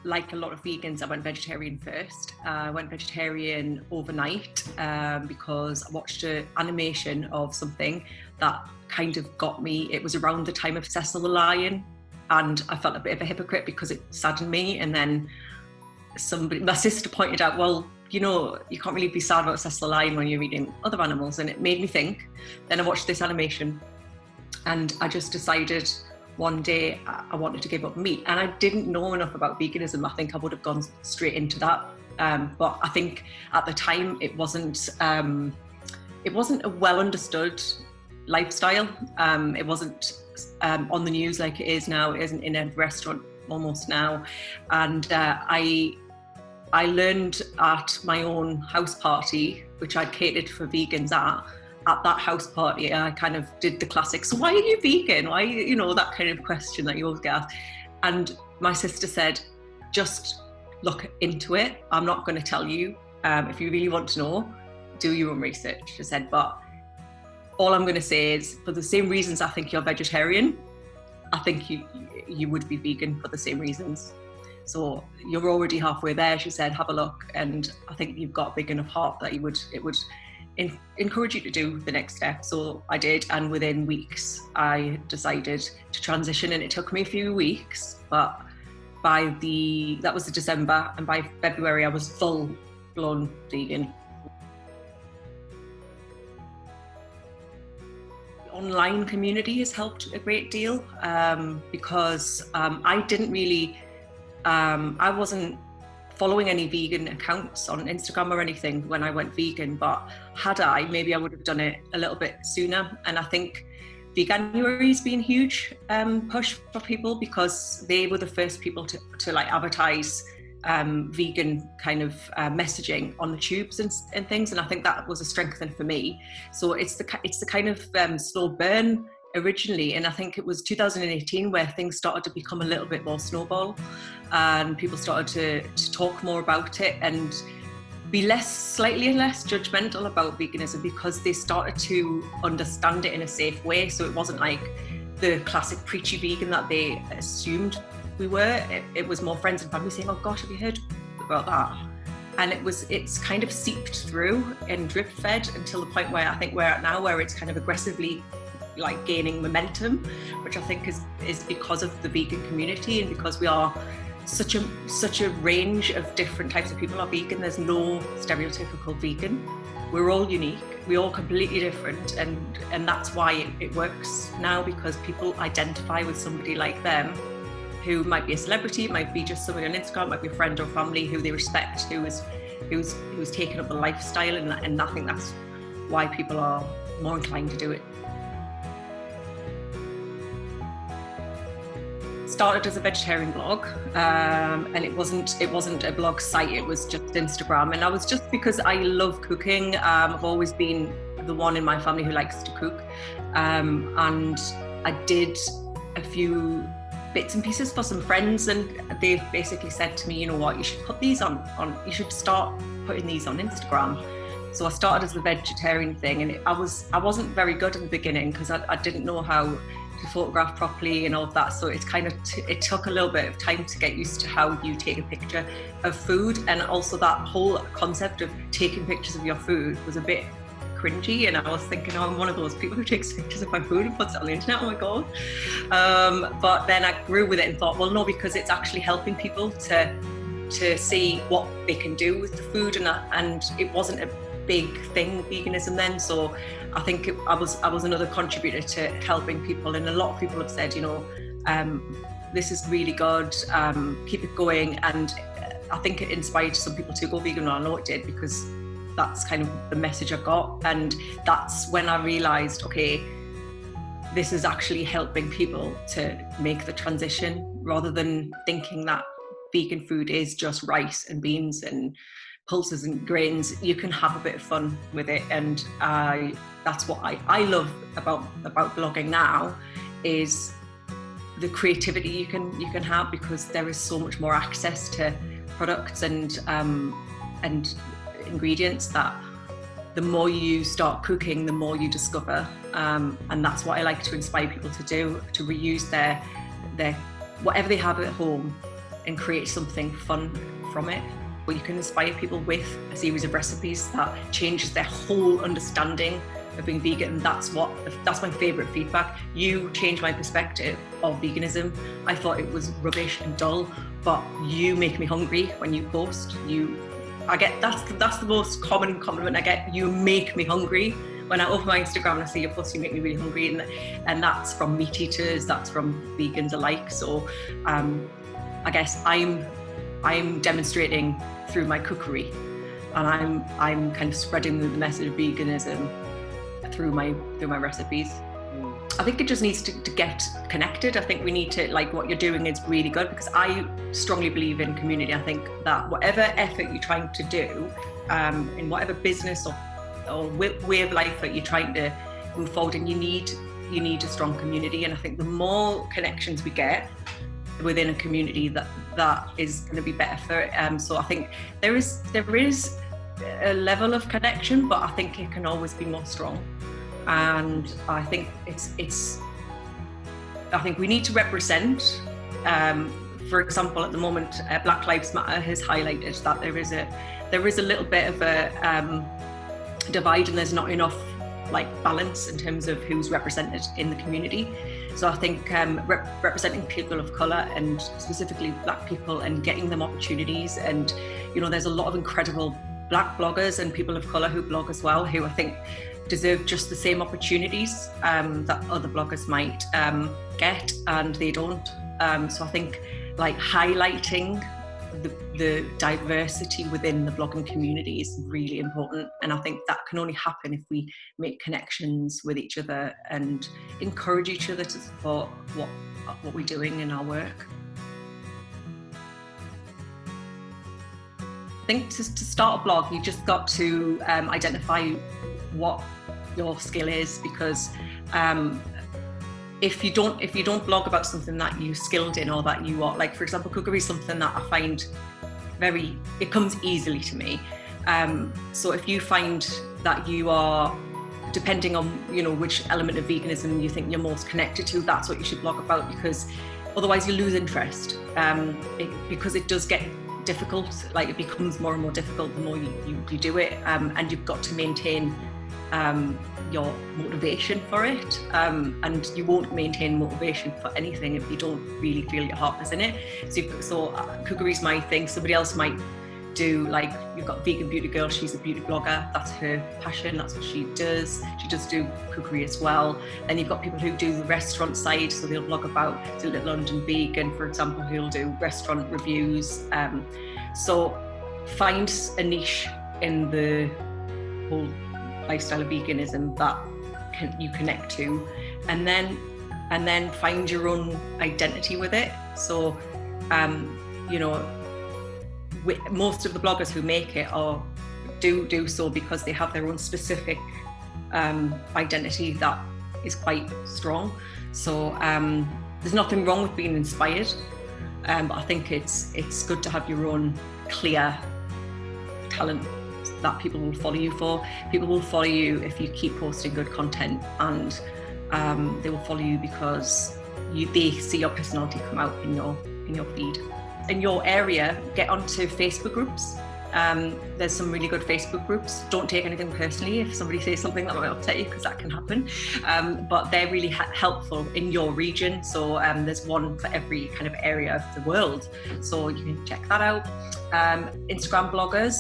like a lot of vegans, I went vegetarian first. I went vegetarian overnight because I watched an animation of something that kind of got me. It was around the time of Cecil the Lion, and I felt a bit of a hypocrite because it saddened me. And then my sister pointed out, well, you know, you can't really be sad about Cecil the Lion when you're eating other animals. And it made me think. Then I watched this animation and I just decided one day I wanted to give up meat. And I didn't know enough about veganism. I think I would have gone straight into that. But I think at the time it wasn't a well understood lifestyle. It wasn't on the news like it is now. It isn't in a restaurant almost now. And I learned at my own house party, which I'd catered for vegans at that house party, I kind of did the classic, so why are you vegan? Why, you know, that kind of question that you always get asked. And my sister said, just look into it. I'm not going to tell you. If you really want to know, do your own research. She said, but all I'm going to say is, for the same reasons I think you're vegetarian, I think you would be vegan for the same reasons. So you're already halfway there, she said, have a look. And I think you've got a big enough heart that it would encourage you to do the next step. So I did, and within weeks I decided to transition, and it took me a few weeks, but that was the December, and by February I was full blown vegan. The online community has helped a great deal because I didn't really I wasn't following any vegan accounts on Instagram or anything when I went vegan, but had I, maybe I would have done it a little bit sooner. And I think Veganuary's been a huge push for people, because they were the first people to like advertise vegan kind of messaging on the tubes and things, and I think that was a strengthening for me. So it's the kind of slow burn originally, and I think it was 2018 where things started to become a little bit more snowball, and people started to talk more about it and be slightly less judgmental about veganism, because they started to understand it in a safe way. So it wasn't like the classic preachy vegan that they assumed we were. It was more friends and family saying, oh gosh, have you heard about that? And it's kind of seeped through and drip fed until the point where I think we're at now, where it's kind of aggressively like gaining momentum, which I think is because of the vegan community, and because we are such a range of different types of people are vegan. There's no stereotypical vegan. We're all unique. We're all completely different, and that's why it works now, because people identify with somebody like them, who might be a celebrity, might be just somebody on Instagram, might be a friend or family who they respect, who's taken up the lifestyle, and I think that's why people are more inclined to do it. Started as a vegetarian blog, and it wasn't a blog site, it was just Instagram. And I was just, because I love cooking. I've always been the one in my family who likes to cook, and I did a few bits and pieces for some friends, and they've basically said to me, you know what, you should put these on you should start putting these on Instagram. So I started as the vegetarian thing, and I wasn't very good in the beginning, because I didn't know how to photograph properly and all of that. So it's kind of it took a little bit of time to get used to how you take a picture of food, and also that whole concept of taking pictures of your food was a bit cringy, and I was thinking, oh, I'm one of those people who takes pictures of my food and puts it on the internet, oh my god. But then I grew with it and thought, well, no, because it's actually helping people to see what they can do with the food, and it wasn't a big thing, veganism, then. So I think I was another contributor to helping people, and a lot of people have said, you know, this is really good, keep it going. And I think it inspired some people to go vegan, and I know it did, because that's kind of the message I got. And that's when I realized, okay, this is actually helping people to make the transition, rather than thinking that vegan food is just rice and beans and pulses and grains. You can have a bit of fun with it, and that's what I love about blogging now, is the creativity you can have, because there is so much more access to products and ingredients, that the more you start cooking, the more you discover, and that's what I like to inspire people to do, to reuse their whatever they have at home, and create something fun from it, where you can inspire people with a series of recipes that changes their whole understanding of being vegan. And that's my favorite feedback. You changed my perspective of veganism. I thought it was rubbish and dull, but you make me hungry when you post. That's the most common compliment I get. You make me hungry. When I open my Instagram and I see your post, you make me really hungry, and that's from meat eaters, that's from vegans alike. So I guess I'm demonstrating through my cookery, and I'm kind of spreading the message of veganism through my recipes. I think it just needs to get connected. I think we need to, like, what you're doing is really good, because I strongly believe in community. I think that whatever effort you're trying to do, in whatever business or way of life that you're trying to move forward, and you need a strong community. And I think the more connections we get within a community, that is going to be better for it. So I think there is a level of connection, but I think it can always be more strong. And I think I think we need to represent. For example, at the moment, Black Lives Matter has highlighted that there is a little bit of a divide, and there's not enough balance in terms of who's represented in the community. So I think representing people of colour, and specifically Black people, and getting them opportunities. And there's a lot of incredible Black bloggers and people of colour who blog as well, who I think deserve just the same opportunities that other bloggers might get, and they don't. So I think highlighting the diversity within the blogging community is really important, and I think that can only happen if we make connections with each other and encourage each other to support what we're doing in our work. I think to start a blog, you just got to identify what your skill is, because if you don't blog about something that you're skilled in, or that you are, for example, cookery is something that I find it comes easily to me. So if you find that you are, depending on which element of veganism you think you're most connected to, that's what you should blog about, because otherwise you lose interest. Because it does get difficult, it becomes more and more difficult the more you do it, and you've got to maintain your motivation for it, and you won't maintain motivation for anything if you don't really feel your heart is in it. So cookery's my thing. Somebody else might do, you've got Vegan Beauty Girl, she's a beauty blogger, that's her passion, that's what she does. She does do cookery as well. Then you've got people who do the restaurant side, so they'll blog about Little London Vegan, for example, who'll do restaurant reviews. So find a niche in the whole lifestyle of veganism that you connect to, and then find your own identity with it. So most of the bloggers who make it do so because they have their own specific identity that is quite strong. So there's nothing wrong with being inspired, but I think it's good to have your own clear talent that people will follow you for. People will follow you if you keep posting good content, and they will follow you because they see your personality come out in your feed. In your area, get onto Facebook groups. There's some really good Facebook groups. Don't take anything personally if somebody says something that might upset you, because that can happen. But they're really helpful in your region. So there's one for every kind of area of the world. So you can check that out. Instagram bloggers,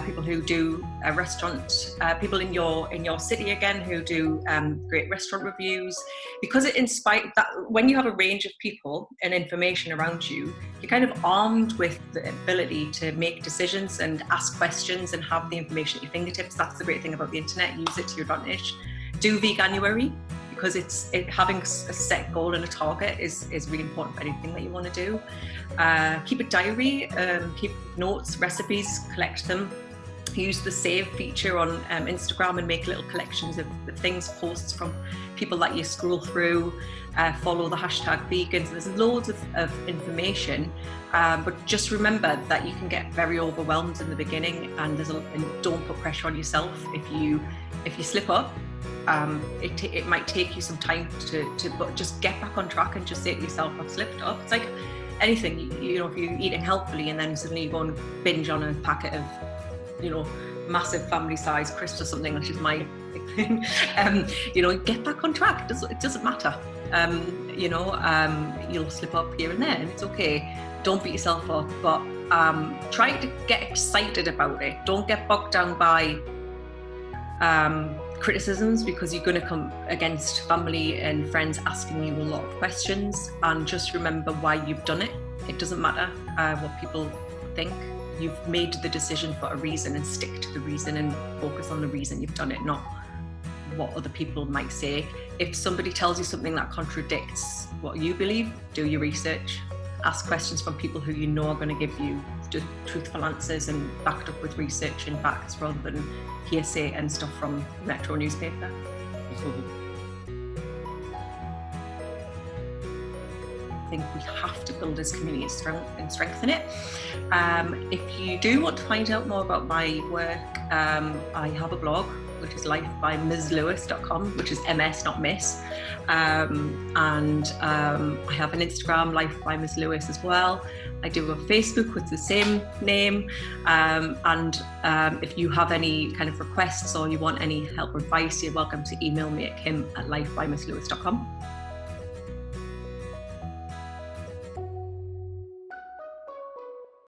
people who do restaurant, people in your city again who do great restaurant reviews, because it inspires that when you have a range of people and information around you, you're kind of armed with the ability to make decisions and ask questions and have the information at your fingertips. That's the great thing about the internet. Use it to your advantage. Do Veganuary, because having a set goal and a target is really important for anything that you want to do. Keep a diary, keep notes, recipes, collect them. Use the save feature on Instagram and make little collections of things, posts from people that you scroll through. Follow the hashtag vegans. There's loads of information, but just remember that you can get very overwhelmed in the beginning, and don't put pressure on yourself. If you slip up, it might take you some time to but just get back on track and just say to yourself, I've slipped up. It's like anything, you know, if you're eating healthfully and then suddenly you go and binge on a packet of, you know, massive family-sized crisps or something, which is my thing, you know, get back on track. It doesn't matter. You know, you'll slip up here and there, and it's okay. Don't beat yourself up, but try to get excited about it. Don't get bogged down by criticisms, because you're going to come against family and friends asking you a lot of questions, and just remember why you've done it. It doesn't matter what people think. You've made the decision for a reason, and stick to the reason and focus on the reason you've done it, not what other people might say. If somebody tells you something that contradicts what you believe, do your research. Ask questions from people who you know are going to give you truthful answers and backed up with research and facts, rather than hearsay and stuff from Metro newspaper. I think we have to build this community and strengthen it. If you do want to find out more about my work, I have a blog, which is lifebymslewis.com, which is MS, not Miss. And I have an Instagram, Life by Ms. Lewis, as well. I do a Facebook with the same name. And if you have any kind of requests or you want any help or advice, you're welcome to email me at kim@lifebymslewis.com.